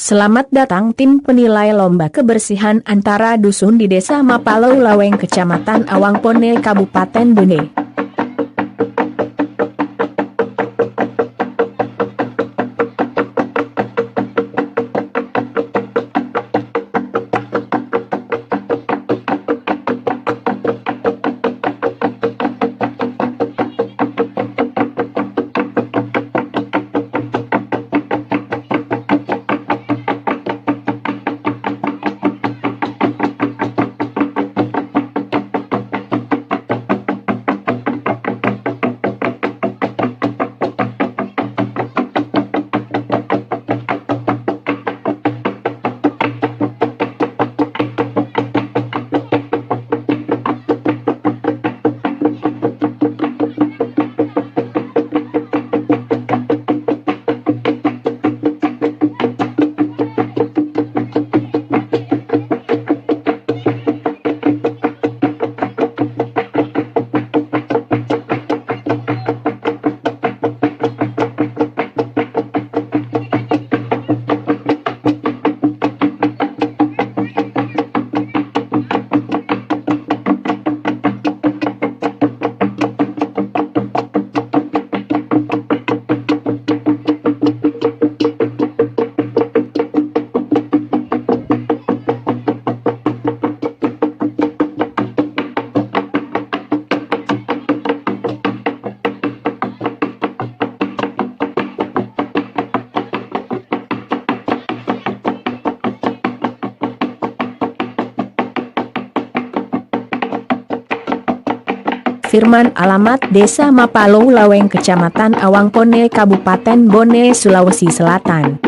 Selamat datang tim penilai lomba kebersihan antara dusun di Desa Mapalau Laweng Kecamatan Awangpone Kabupaten Bone. Firman, alamat Desa Mapalau Laweng Kecamatan Awangpone Kabupaten Bone, Sulawesi Selatan.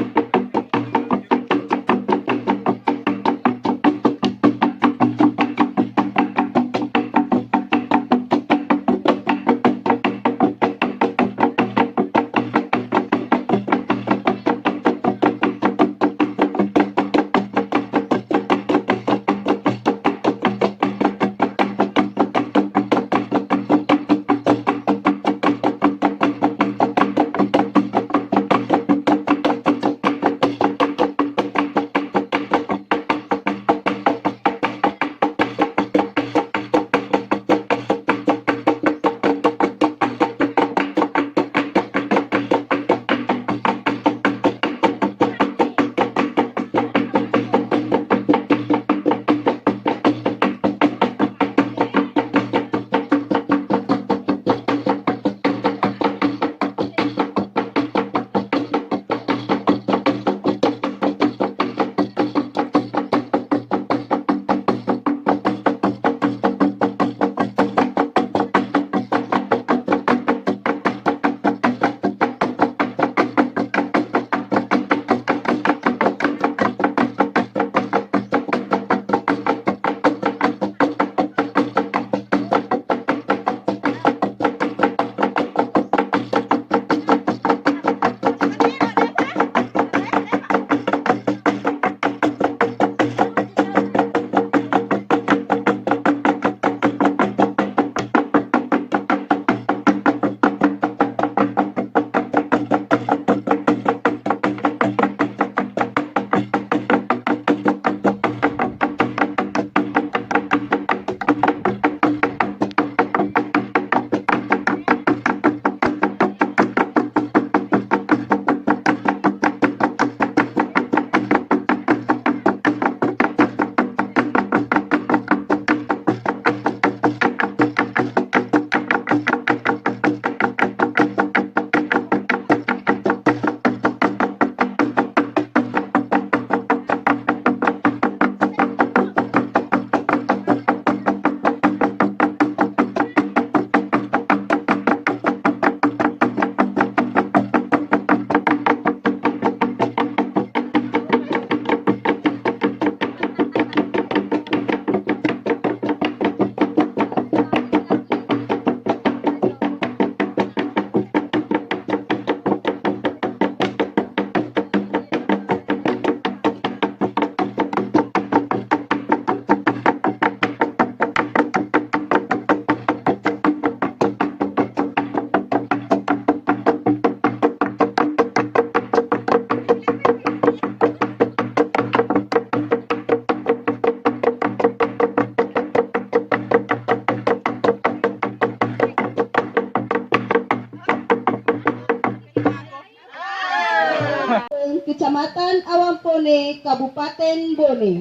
Kecamatan Awangpone, Kabupaten Bone.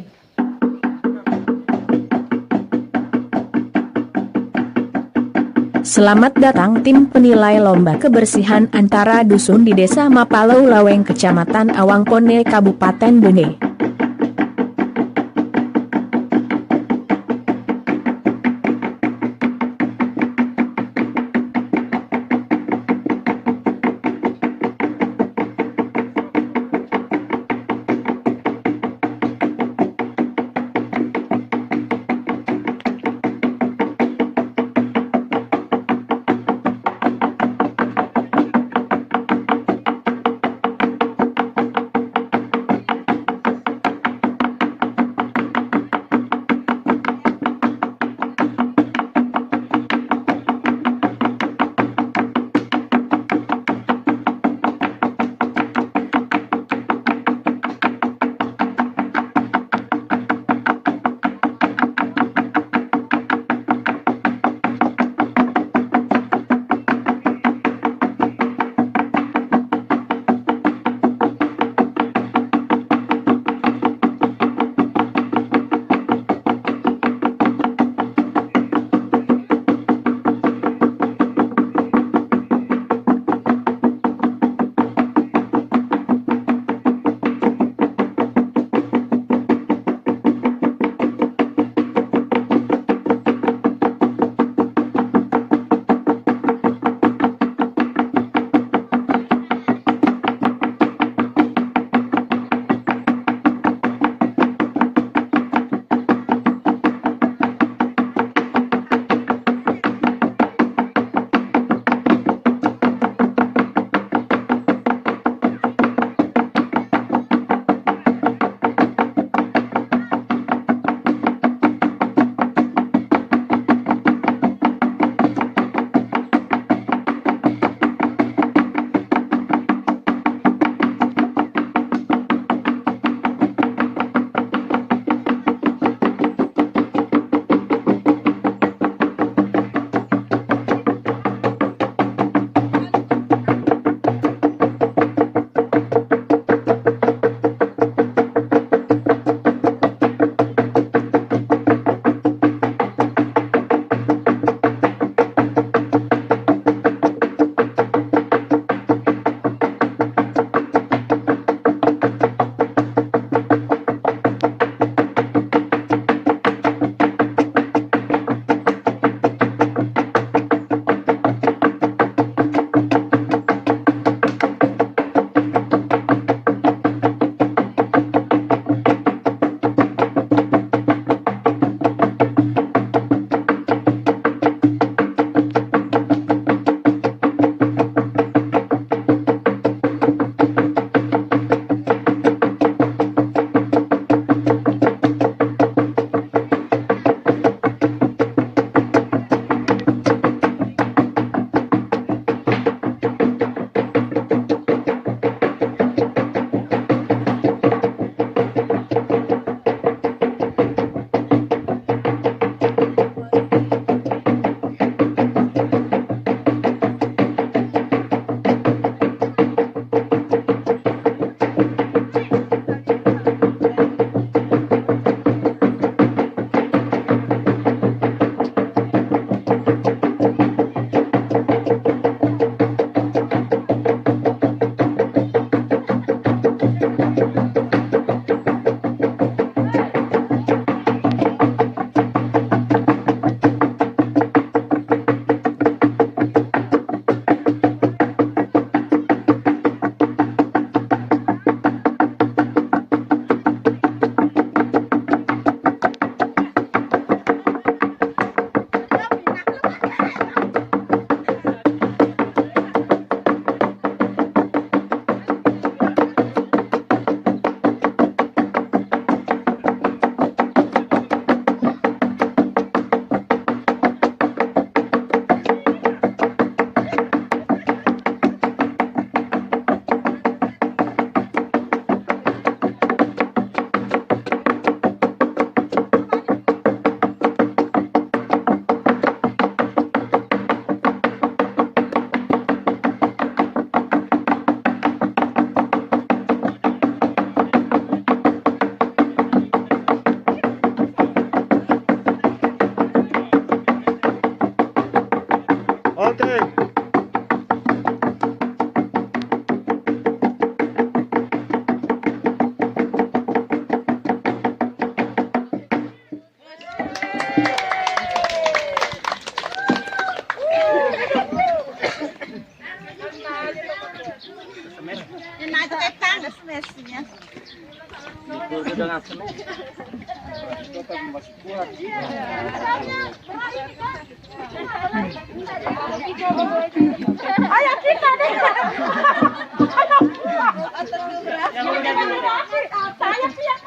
Selamat datang tim penilai lomba kebersihan antara dusun di Desa Mapalau Laweng Kecamatan Awangpone Kabupaten Bone.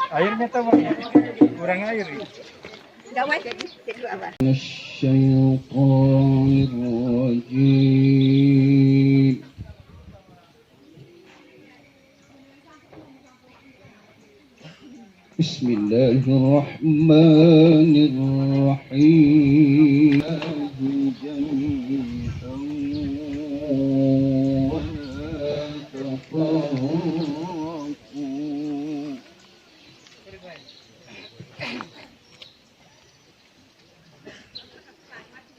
Airnya tuh kurang air. الشيطان الرجيم بسم الله الرحمن الرحيم جميعا ولا تفرقوا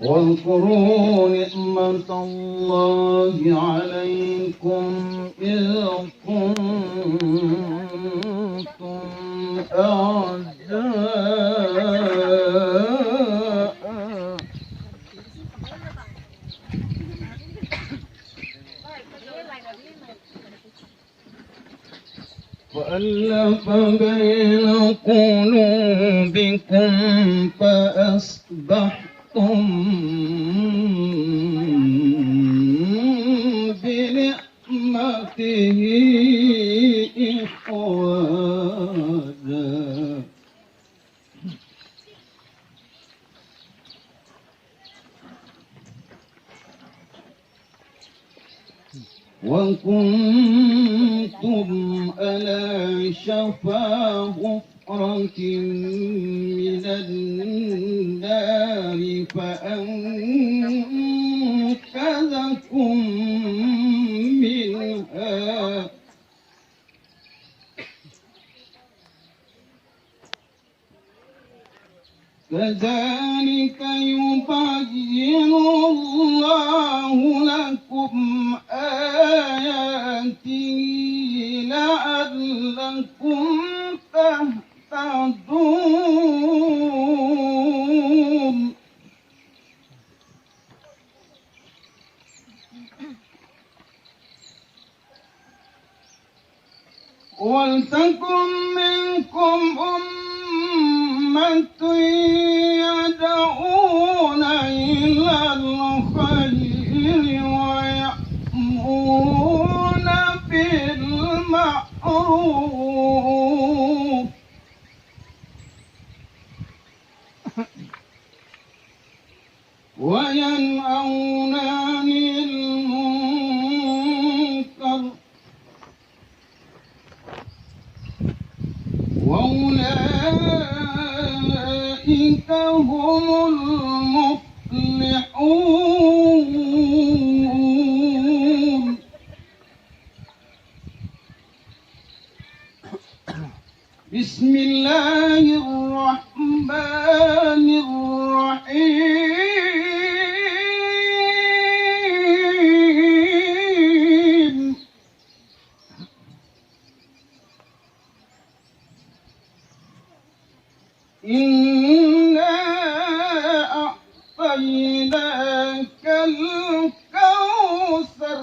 واذكروا نعمة الله عليكم إذ كنتم أعداء فألف بين قلوبكم فأصبحتم بنعمته إخوانا وكنتم على شفا حفرة من النار فأنقذكم منها كذلك يبين الله لكم آياته لعلكم تهتدون ولتكن منكم أمة يدعون إلى الخير ويأمرون بالمعروف وينهون عن المنكر وأولئك هم المفلحون بسم الله الرحمن الرحيم إنا أعطيناك الكوثر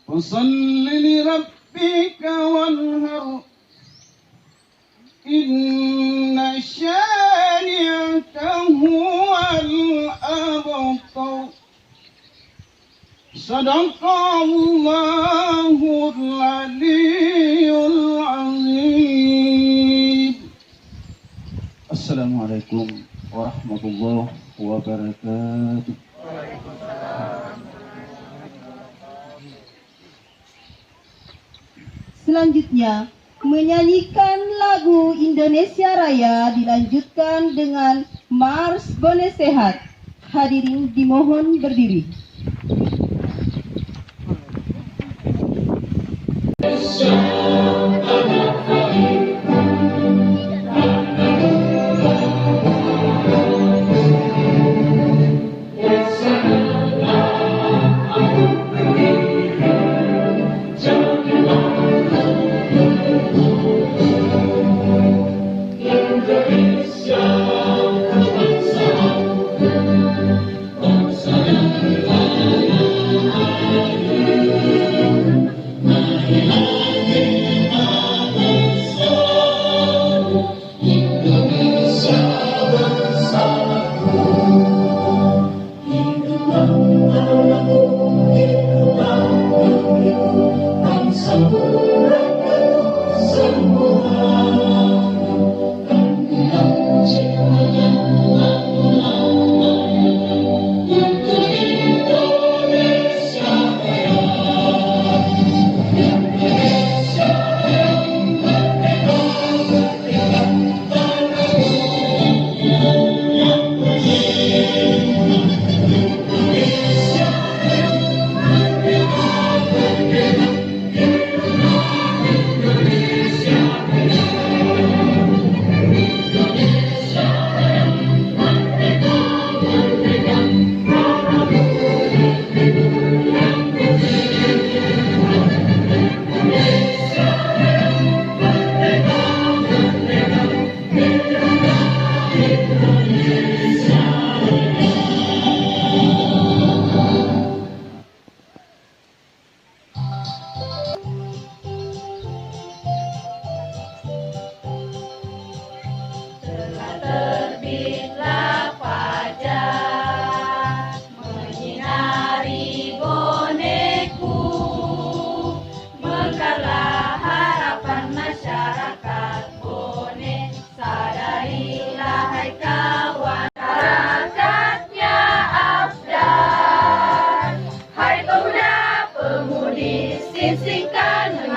فصل لربك وانهر إن شانئك هو الأبتر صدق الله العلي العظيم. Assalamualaikum warahmatullahi wabarakatuh. Selanjutnya, menyanyikan lagu Indonesia Raya dilanjutkan dengan Mars Bone Sehat. Hadirin dimohon berdiri.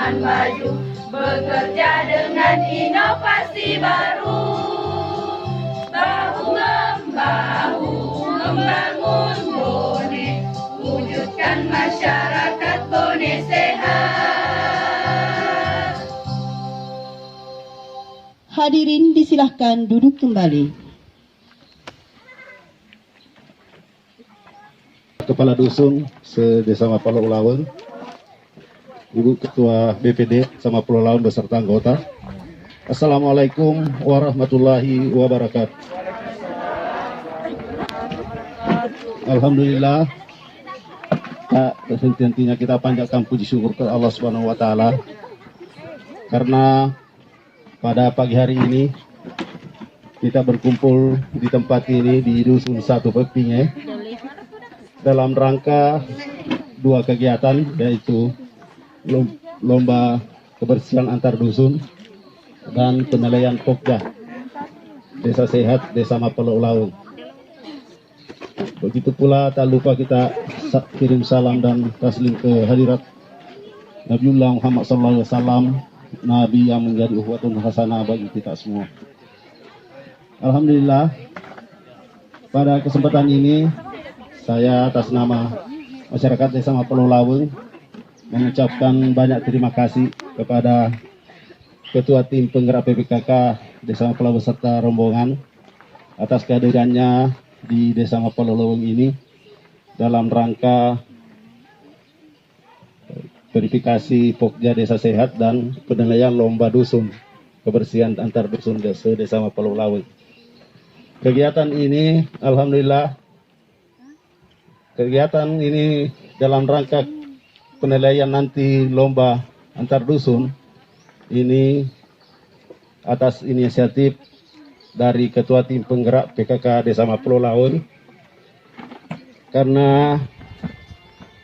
zaman maju, bekerja dengan inovasi baru, bahu-membahu membangun Bone, wujudkan masyarakat Bone sehat. Hadirin disilahkan duduk kembali. Kepala Dusun se-Desa Mapalo Ulaweng, Ibu Ketua BPD sama Pulau Lawen beserta anggota. Assalamualaikum warahmatullahi wabarakatuh. Alhamdulillah, henti-hentinya kita panjatkan puji syukur ke Allah Subhanahu wa taala karena pada pagi hari ini kita berkumpul di tempat ini di Dusun 1 Pepinge dalam rangka dua kegiatan, yaitu lomba kebersihan antar dusun dan penilaian Pokja Desa Sehat Desa Mapalo Ulaweng. Begitu pula tak lupa kita kirim salam dan taslim ke hadirat Nabiullah Muhammad SAW, Nabi yang menjadi uhwatun hasanah bagi kita semua. Alhamdulillah, pada kesempatan ini saya atas nama masyarakat Desa Mapalo Ulaweng mengucapkan banyak terima kasih kepada Ketua Tim Penggerak PPKK Desa Mapalo beserta rombongan atas kehadirannya di Desa Mapalo Ulaweng ini dalam rangka verifikasi Pokja Desa Sehat dan penilaian lomba dusun kebersihan antar dusun Desa Mapalo Ulaweng. Kegiatan ini alhamdulillah, kegiatan ini dalam rangka penilaian nanti lomba antar dusun ini atas inisiatif dari Ketua Tim Penggerak PKK Desa Mapalo Ulaweng, karena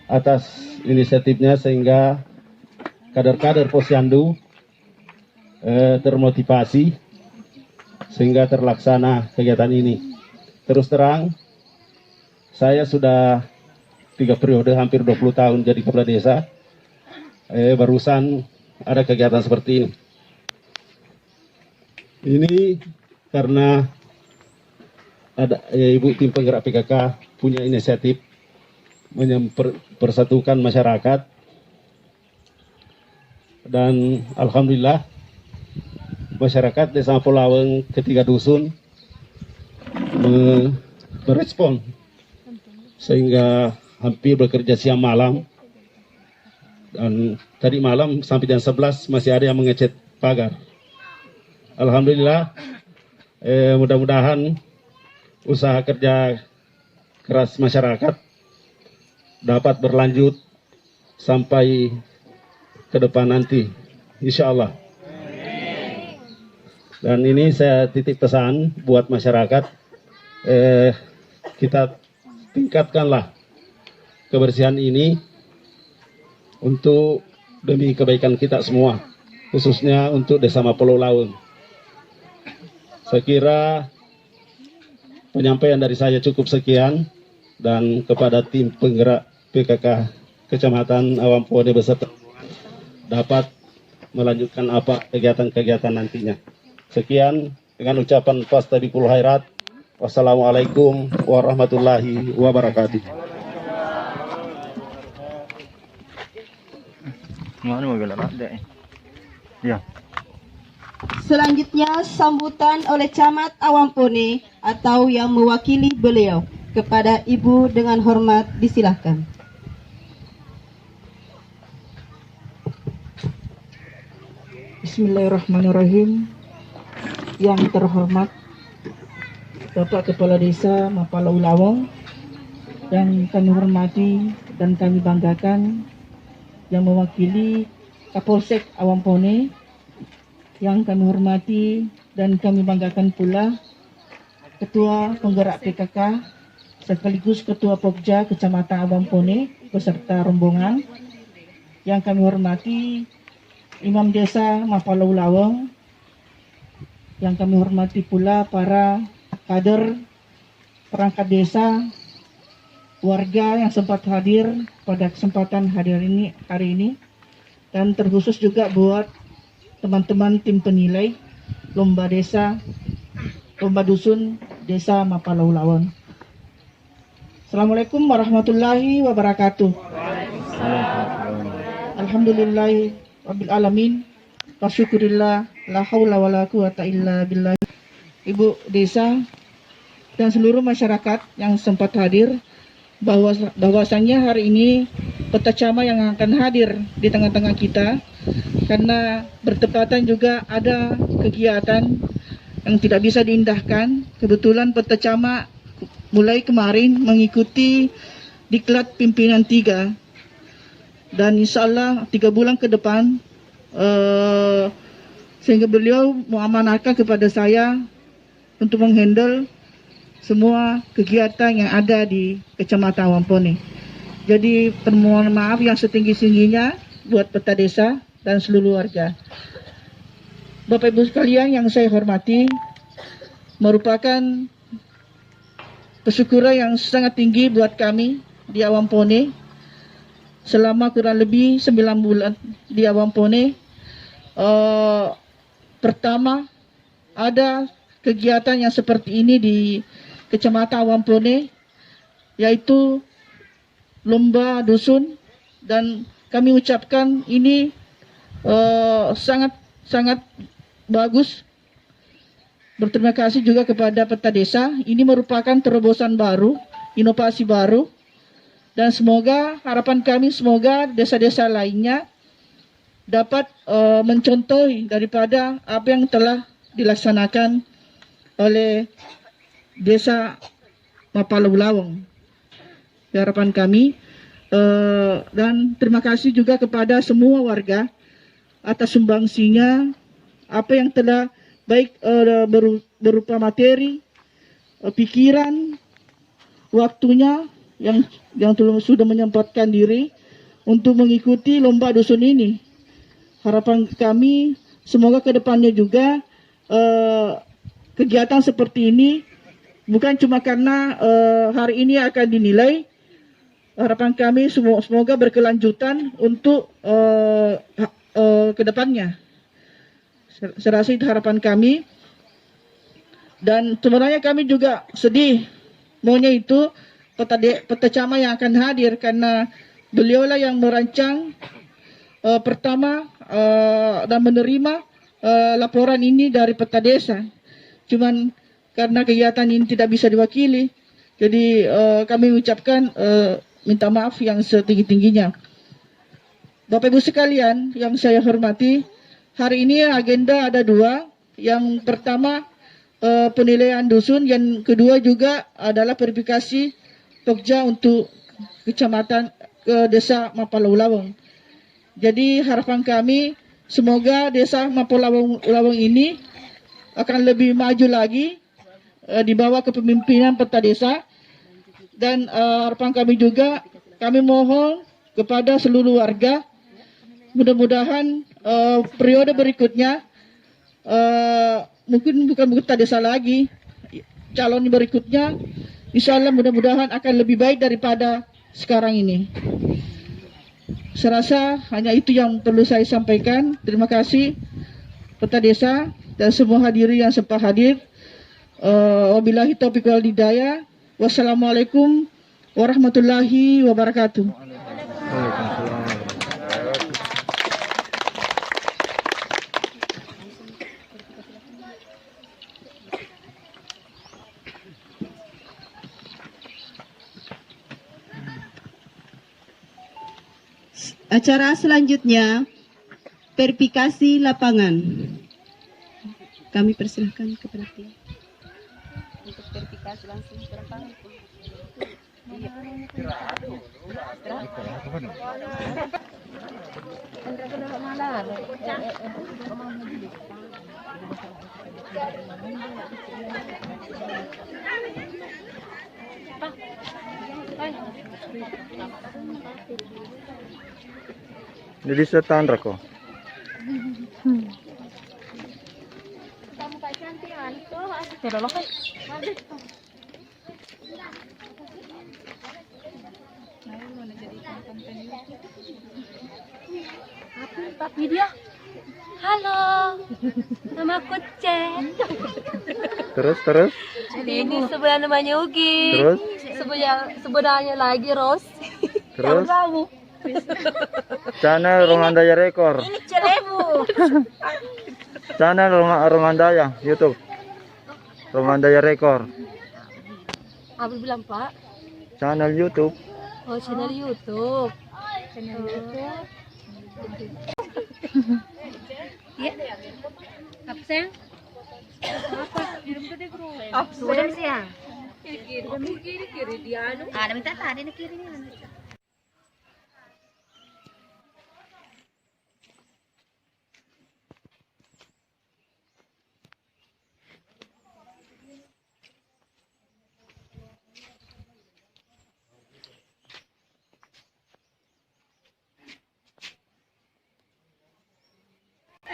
atas inisiatifnya sehingga kader-kader Posyandu termotivasi sehingga terlaksana kegiatan ini. Terus terang, saya sudah 3 periode, hampir 20 tahun jadi kepala desa. Barusan ada kegiatan seperti ini. Ini karena ada Ibu Tim Penggerak PKK punya inisiatif mempersatukan masyarakat. Dan alhamdulillah masyarakat Desa Mapalo Ulaweng ketiga dusun berespon sehingga hampir bekerja siang malam, dan tadi malam sampai jam 11 masih ada yang mengecat pagar. Alhamdulillah, mudah-mudahan usaha kerja keras masyarakat dapat berlanjut sampai ke depan nanti, insya Allah. Dan ini saya titip pesan buat masyarakat, kita tingkatkanlah kebersihan ini untuk demi kebaikan kita semua, khususnya untuk Desa Mapalo Ulaweng. Saya kira penyampaian dari saya cukup sekian, dan kepada tim penggerak PKK Kecamatan Awampone beserta dapat melanjutkan apa kegiatan-kegiatan nantinya. Sekian dengan ucapan fastabiqul khairat. Wassalamualaikum warahmatullahi wabarakatuh. Ya. Selanjutnya sambutan oleh Camat Awampone atau yang mewakili beliau. Kepada Ibu dengan hormat disilahkan. Bismillahirrahmanirrahim. Yang terhormat Bapak Kepala Desa Mapalo Ulaweng, yang kami hormati dan kami banggakan, yang mewakili Kapolsek Awampone, yang kami hormati dan kami banggakan pula Ketua Penggerak PKK sekaligus Ketua Pokja Kecamatan Awampone beserta rombongan, yang kami hormati Imam Desa Mapalo Ulaweng, yang kami hormati pula para kader perangkat desa, warga yang sempat hadir pada kesempatan hari ini, dan terkhusus juga buat teman-teman tim penilai lomba dusun Desa Mapalau Lawang. Assalamualaikum warahmatullahi wabarakatuh. Alhamdulillahi rabbil alamin. Wasyukurillah la haula wala quwata illa billah. Ibu desa dan seluruh masyarakat yang sempat hadir, bahwasannya hari ini Peta Camat yang akan hadir di tengah-tengah kita karena bertepatan juga ada kegiatan yang tidak bisa diindahkan. Kebetulan Peta Camat mulai kemarin mengikuti diklat pimpinan 3 dan insya Allah 3 bulan ke depan sehingga beliau mengamanahkan kepada saya untuk menghandle semua kegiatan yang ada di Kecamatan Awampone. Jadi permohonan maaf yang setinggi-tingginya buat Peta Desa dan seluruh warga. Bapak Ibu sekalian yang saya hormati, merupakan kesyukuran yang sangat tinggi buat kami di Awampone. Selama kurang lebih 9 bulan di Awampone, pertama ada kegiatan yang seperti ini di Kecamatan Awampone, yaitu lomba dusun, dan kami ucapkan ini sangat bagus. Berterima kasih juga kepada Peta Desa. Ini merupakan terobosan baru, inovasi baru, dan semoga harapan kami semoga desa-desa lainnya dapat mencontohi daripada apa yang telah dilaksanakan oleh Desa Mapalau Lawang. Harapan kami, dan terima kasih juga kepada semua warga atas sumbangsinya, apa yang telah baik berupa materi, pikiran, waktunya yang sudah menyempatkan diri untuk mengikuti lomba dusun ini. Harapan kami semoga kedepannya juga kegiatan seperti ini bukan cuma karena hari ini akan dinilai. Harapan kami semoga berkelanjutan untuk kedepannya. Saya rasa itu harapan kami. Dan sebenarnya kami juga sedih maunya itu Peta Camat yang akan hadir, karena beliaulah yang merancang pertama dan menerima laporan ini dari Peta Desa. Cuman karena kegiatan ini tidak bisa diwakili, jadi kami mengucapkan minta maaf yang setinggi-tingginya. Bapak Ibu sekalian yang saya hormati, hari ini agenda ada 2. Yang pertama penilaian dusun, yang kedua juga adalah verifikasi Pokja untuk Kecamatan Desa Mapalau Lawang. Jadi harapan kami semoga Desa Mapalau Lawang ini akan lebih maju lagi di bawah kepemimpinan Peta Desa. Dan harapan kami juga, kami mohon kepada seluruh warga, mudah-mudahan periode berikutnya mungkin bukan Peta Desa lagi, calon berikutnya insya Allah mudah-mudahan akan lebih baik daripada sekarang ini. Saya rasa hanya itu yang perlu saya sampaikan. Terima kasih Peta Desa dan semua hadirin yang sempat hadir. Wabillahi taufiq wal hidayah. Wassalamualaikum warahmatullahi wabarakatuh. Acara selanjutnya verifikasi lapangan. Kami persilahkan kepada tim untuk verifikasi langsung ke lapangan. Jadi setan rako. Tapi dia, halo, namaku Chen. Terus? Ini sebenarnya namanya Ugi. Terus? Sebenarnya lagi Ros. Terus? Kamu. Channel Romandaya Rekor. Ini Celebu. Channel Romandaya YouTube. Romandaya Rekor. Apa bilang Pak? Channel YouTube. Oh, channel YouTube. Iya. Apa sayang? Oh, sudah siang. Kiri dia anu. Ada minta tadi ini kiri nih.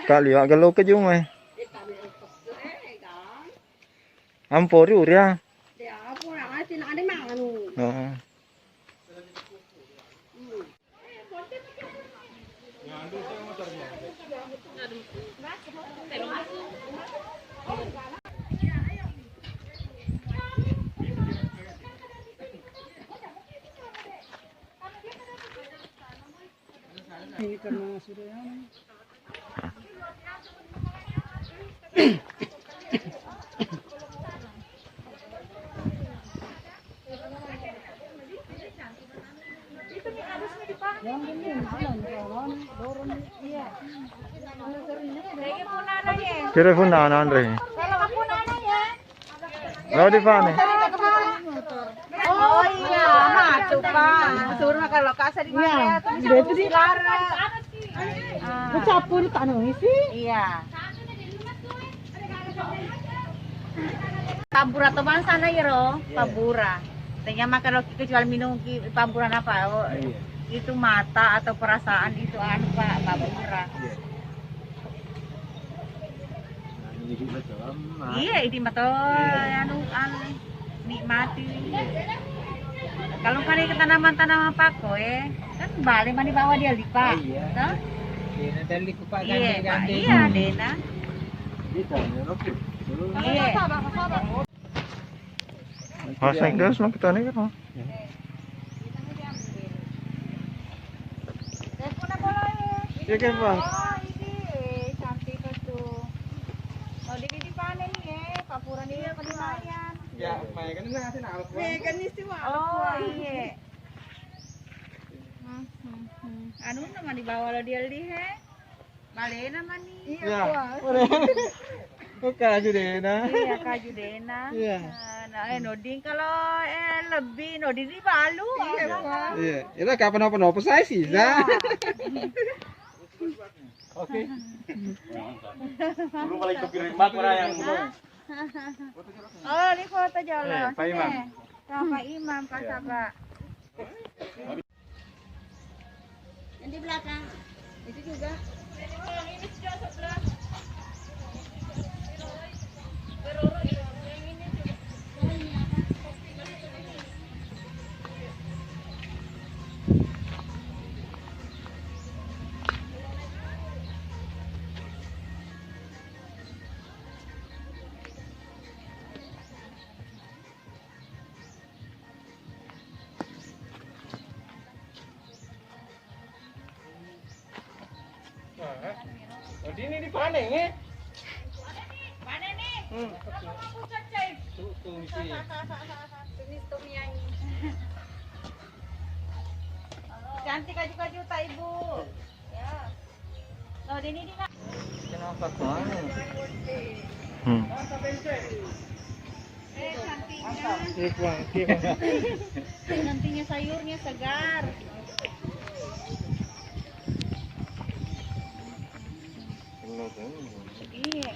Kali agak lo ke jung eh. Ampor yuk ya. Oh. Kira pun na Andre. Lalu di mana? Oh iya, masuk Pak. Suruh kalau kasar di mana? Iya, itu di Lara. Kecapur tak sih? Iya. Pabura atau mana sana ya Ro? Pabura. Tanya makan lo kecuali minum paburan apa? Oh, itu mata atau perasaan itu anu Pak, pabura. Iya, ini mata anu nikmati. Kalau kan ke tanaman-tanaman Pak kan balik mana bawa dia lipat. Iya. Iya, Dena. Iya. Masa guys mau kita nih kan? Ya kan Bang. Oh, ini cantik tuh. Oh, di panen nih, papuran dia penilaian. Ya, main kan ngasih naruh. Kan istiwa. Oh, iya. Anu nama dibawa lo dia lihat. Balik nama nih. Ya. Kok kaju Dena? Iya, kaju Dena. Iya. Nah, Noding kalau lebih Noding di Balu. Iya, Pak. Iya. Itu kapan apa saya sih, Za. Oke. Belum balik ke Pirimbak orang yang Oh, ini foto jalan. Pak Imam. Sama Pak Imam, Pak Sabak. Yang di belakang. Itu juga. Ini sudah sebelah. Ini di panen ya? Mana nih? Pusat cai. Cantik kaju-kaju tak Ibu. Ya. Loh, ini Kak. Kenapa kau? Cantiknya. Nantinya sayurnya segar. Iya.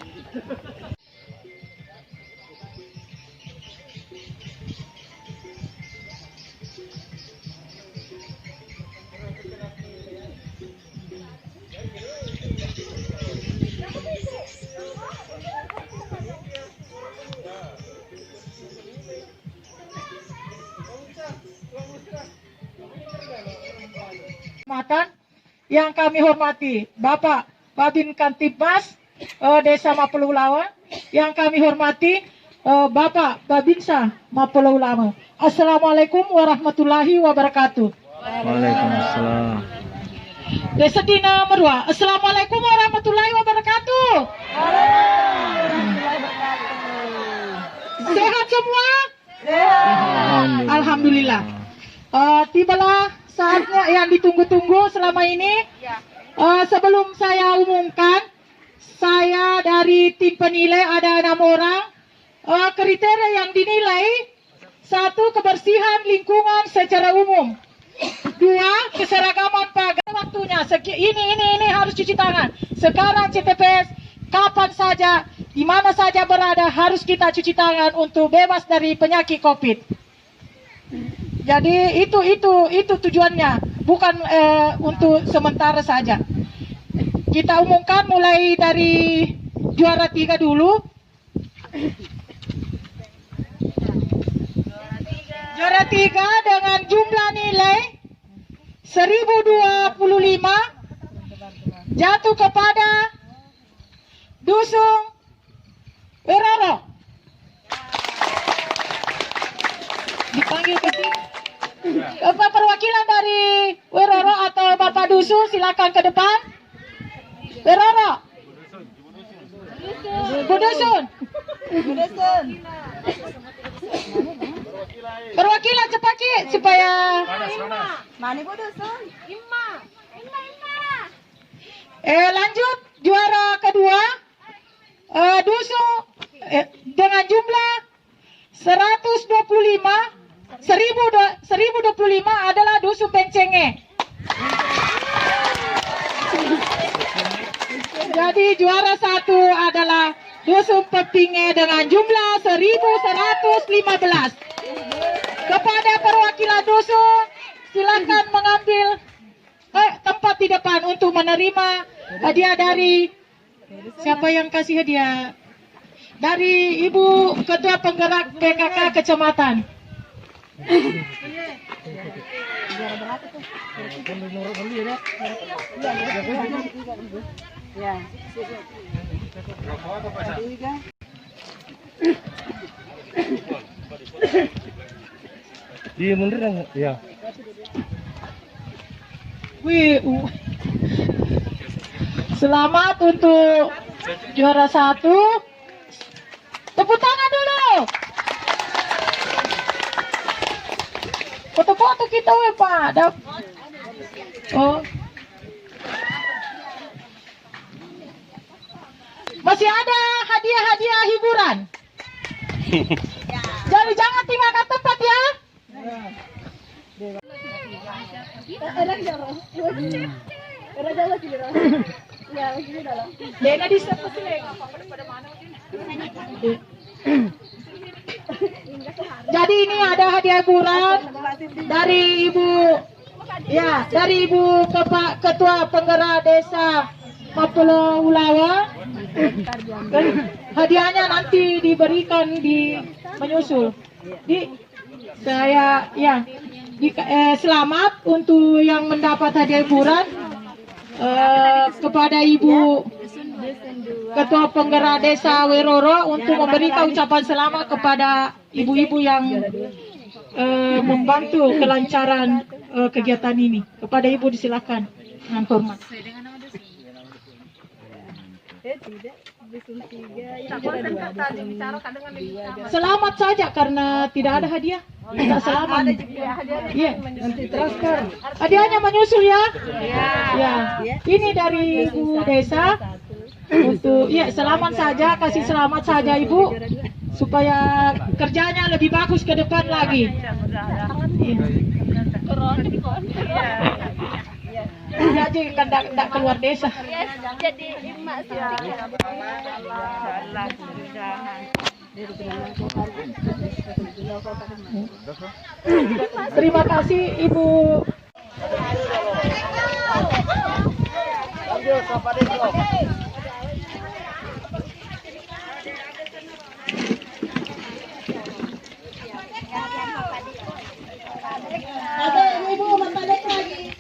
yang kami hormati Bapak Babin Kantipmas Desa Mapelo Ulawa, yang kami hormati Bapak Babinsa Mapelo Ulawa. Assalamualaikum warahmatullahi wabarakatuh. Waalaikumsalam. Desa Dina Merua. Assalamualaikum warahmatullahi wabarakatuh. Sehat semua? Alhamdulillah. Tibalah saatnya yang ditunggu-tunggu selama ini. Sebelum saya umumkan, saya dari tim penilai ada 6 orang. Kriteria yang dinilai: 1. Kebersihan lingkungan secara umum. 2. Keseragaman pagawai. Waktunya ini harus cuci tangan. Sekarang CTPS, kapan saja, di mana saja berada, harus kita cuci tangan untuk bebas dari penyakit COVID. Jadi itu tujuannya, bukan untuk sementara saja. Kita umumkan mulai dari juara 3 dulu. Juara 3 dengan jumlah nilai 1025 jatuh kepada Dusun Weroro. Dipanggil ke sini. Perwakilan dari Weroro atau Bapak Dusun, silakan ke depan. Weroro. Bu Dusun. Perwakilan cepat Ki, supaya Mana Bu Dusun? lanjut juara kedua Dusun dengan jumlah 1025 adalah Dusun Bencenge. Jadi juara 1 adalah Dusun Pepinge dengan jumlah 1115. Kepada perwakilan dusun, silakan mengambil tempat di depan untuk menerima hadiah dari siapa yang kasih hadiah? Dari Ibu Ketua Penggerak PKK Kecamatan. Iya mundur ya. Wih, selamat untuk juara 1. Tepuk tangan dulu. Foto-foto kita Pak. Oh. Masih ada hadiah-hadiah hiburan. Jadi jangan tinggalkan tempat ya. Jadi ini ada hadiah hiburan dari Ibu Ketua Penggerak Desa Mapelo Ulawa. Hadiahnya nanti diberikan menyusul. Selamat untuk yang mendapat hadiah hiburan kepada Ibu Ketua Penggerak Desa Weroro untuk memberikan ucapan selamat kepada ibu-ibu yang membantu kelancaran kegiatan ini. Kepada Ibu disilakan dengan hormat. Selamat saja karena tidak ada hadiah. Tidak selamat. Iya, nanti transfer. Hadiahnya menyusul ya. Ya. Ini dari Ibu Desa untuk selamat saja, kasih selamat saja Ibu supaya kerjanya lebih bagus ke depan lagi. Jadi kan tidak keluar desa. Jadi emak Terima kasih Ibu. Ada Ibu balik lagi.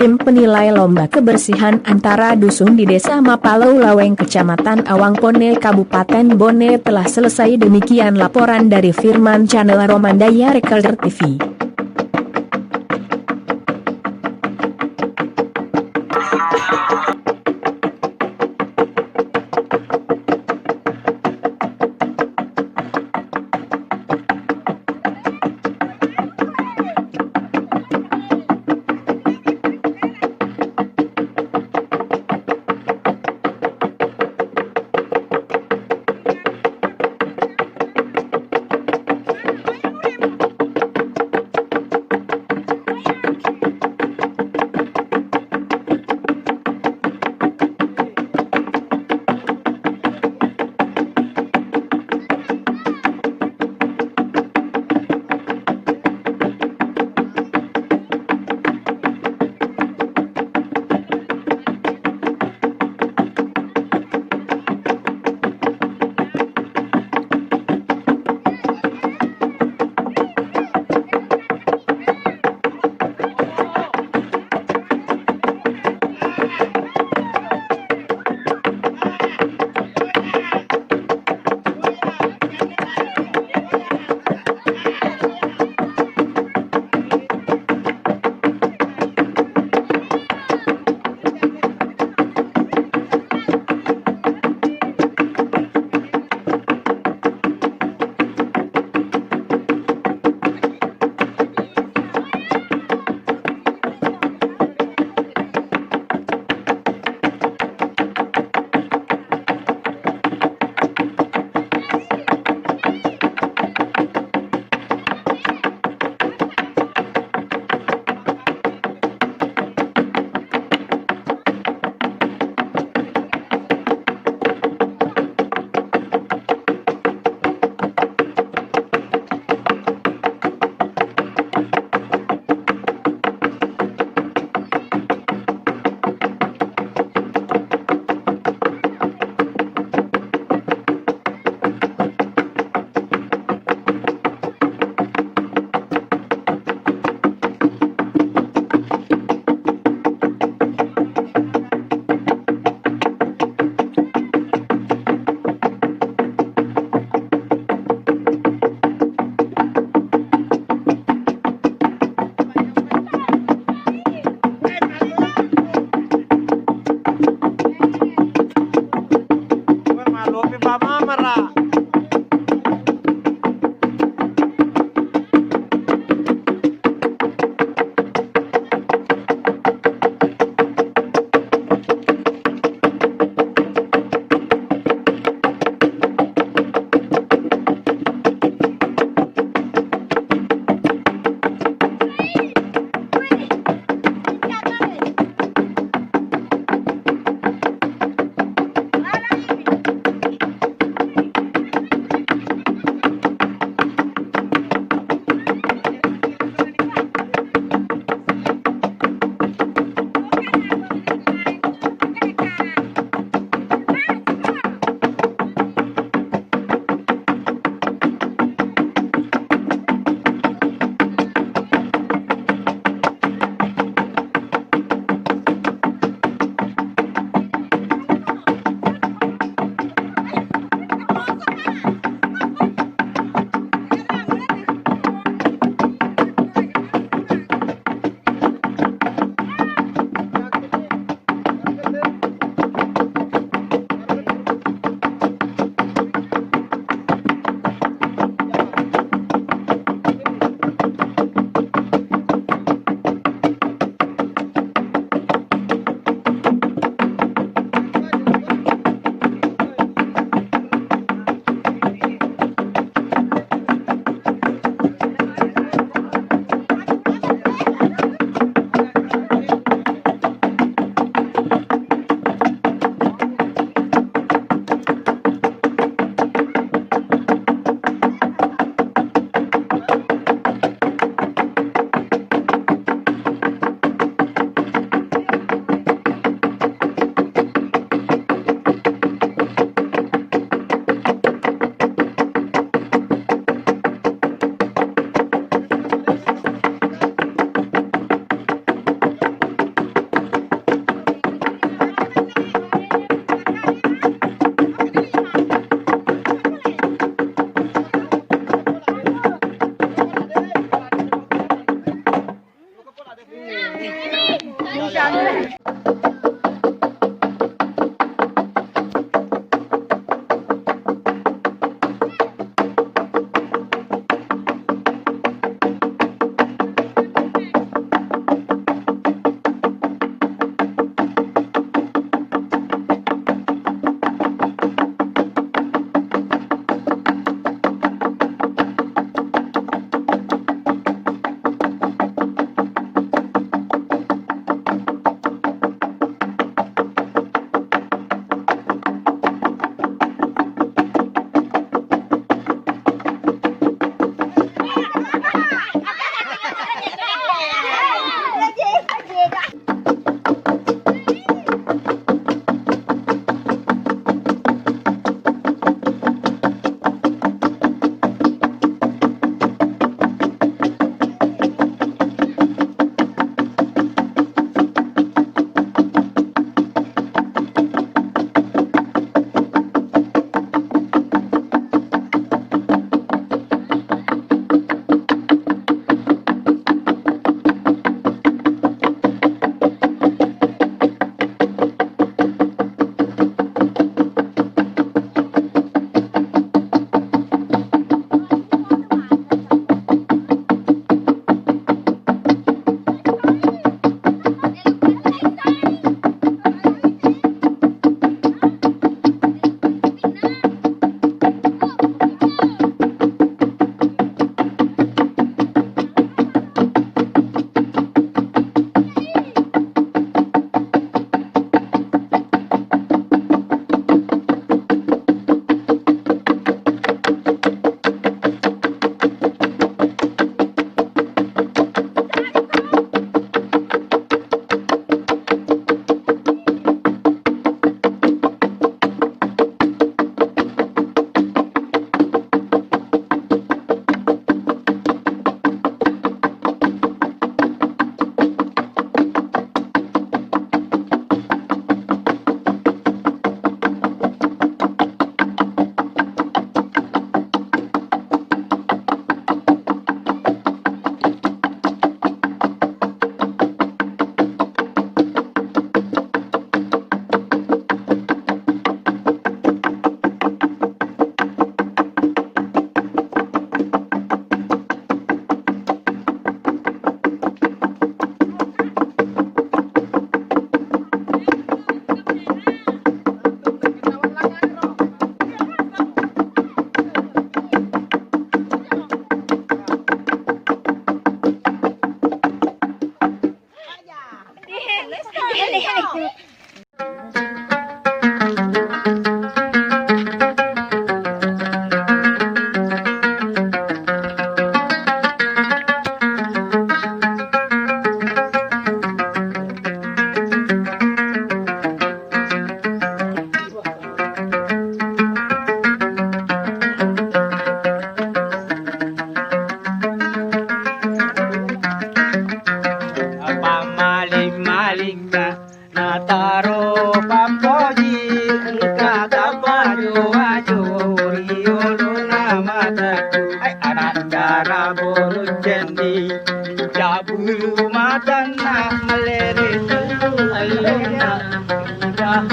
Tim penilai lomba kebersihan antara dusun di Desa Mapalau Laweng Kecamatan Awangpone Kabupaten Bone telah selesai. Demikian laporan dari Firman Channel Romandaya Recorder TV.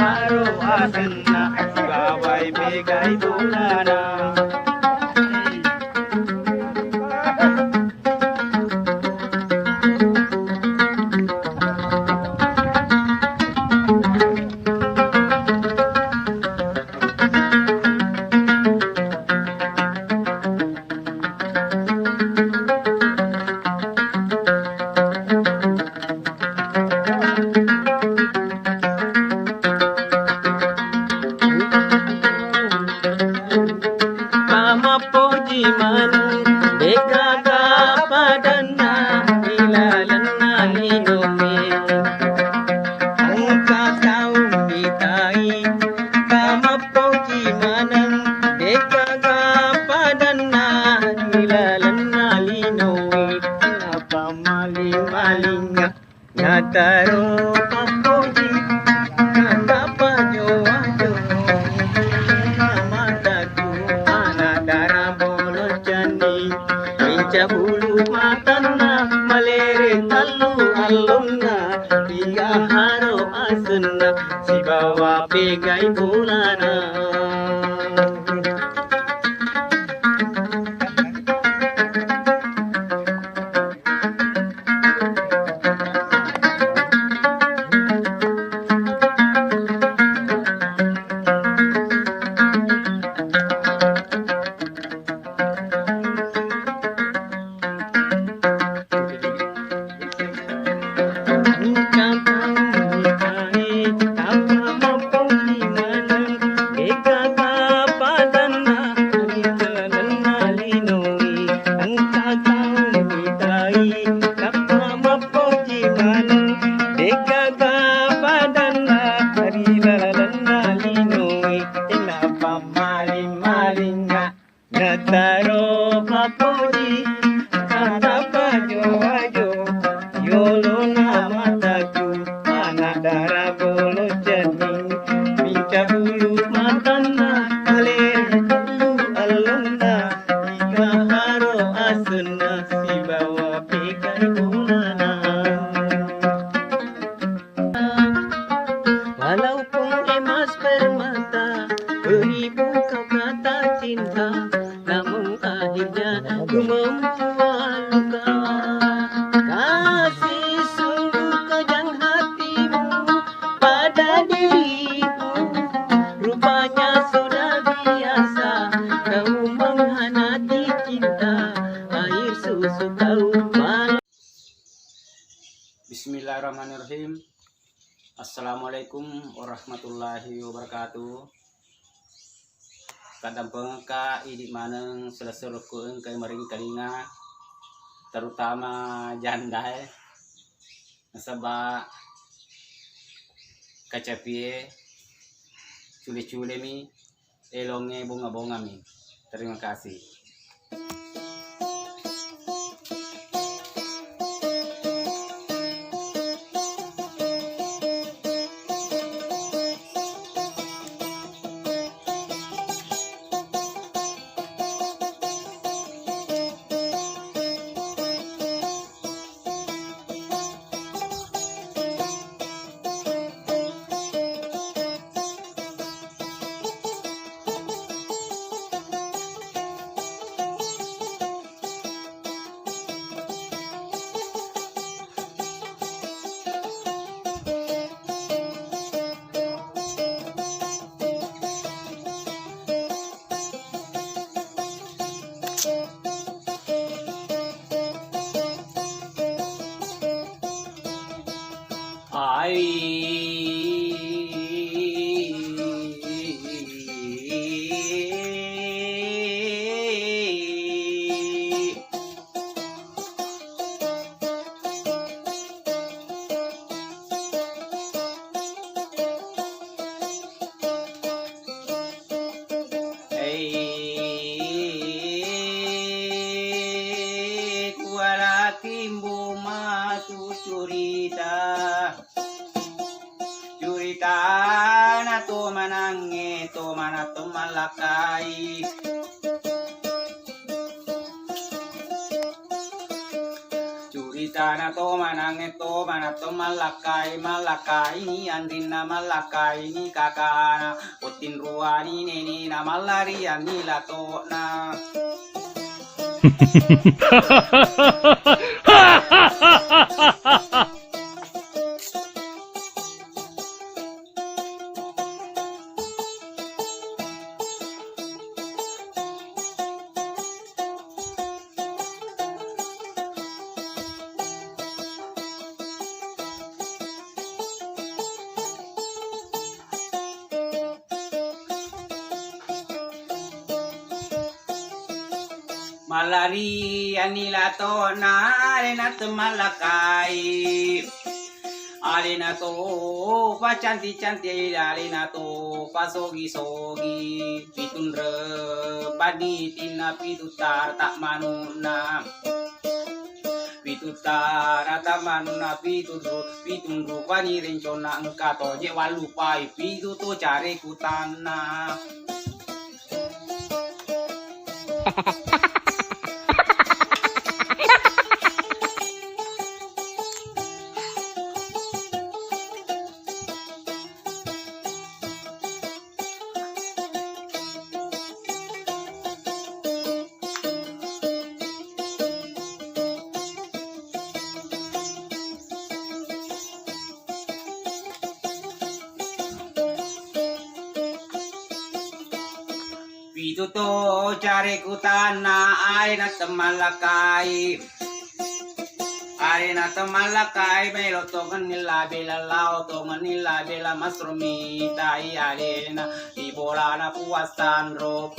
haro asenna gawai begai bulana. Mama puji manu dekaga padana ilalanna linome angka kau mitai. Mama puji manan dekaga padana ilalanna linome apa maling malingnya nyataro papuji kenapa jowajo bulu matana malere tallu allunna tiga haro asunna si bawa pegai bulana. Taro papuji kanapa jowajo yolo namataku anak darah bolo janing minca bulu matana kalere telu alunna tiga haro asunna si bawa pekai bulana. Walaupun emas permata beribu kau kata cinta, namun akhirnya ku membuat luka. Kasih sungguh kejam hatimu pada diriku, rupanya sudah biasa kau mengkhianati cinta, air susu kau malam. Bismillahirrahmanirrahim. Assalamualaikum warahmatullahi wabarakatuh. Kadang pengka idik maneng selesai engkai maring kalinga, terutama jandai nasaba kacapie cule-cule mi elonge bunga-bunga mi. Terima kasih. Kuala kimbu matu curita na to manange to manato malakai curita na to manang ito manato malakai ni andina malakai ni kakana utin ruani neni na malarian nila to na malarian nila to na arenat malakai alina to pa cantik-cantik alina to pa sogi-sogi pitun re paditin na pitutar tak manuna pitutar tak manuna pitun rupani rencona engka to je walupai pitu to cari kutana Pitu to cari kutana arena temalakai melo to nganila bela lao to nganila bela masrumi tai arena di bola na puasan ro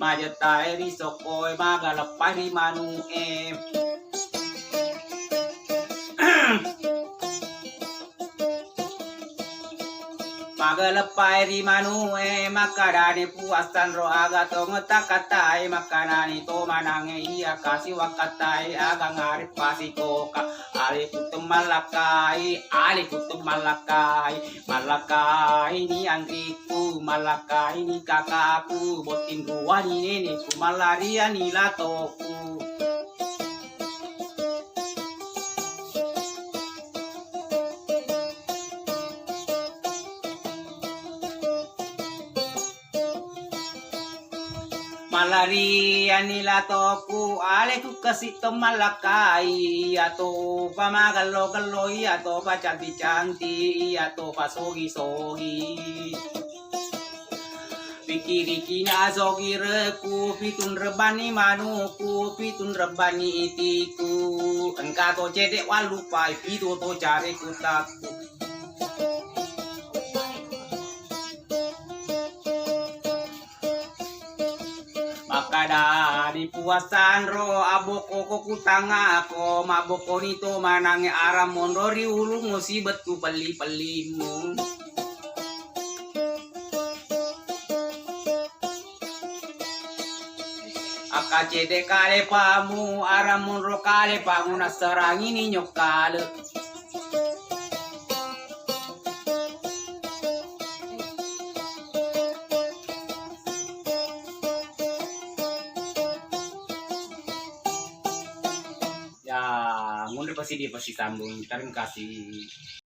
majetai risokoi magalapai di manu magalapai di manu makarani puasan ro aga to ngetakatai makanani to manange iya kasih wakatai aga ngarip pasikoka ali kutum malakai ni angriku malakai ni kakakku botin ruani neneku malaria ni latoku malarian nila toku aleku kasih to malakai atau pamagalo-galo atau pacanti-canti atau pasogi-sogi pikiriki na sogi reku pitun rebani manuku pitun rebani itiku engka to cedek walupai pitu to cari kutaku makada di puasan ro aboko kutanga ako maboko nito manange aram mondori ulung musibet ku peli-pelimu akacede kale pamu aram mondro kale pamu nasarangi ni nyokale ya mundur pasti dia pasti sambung terima kasih.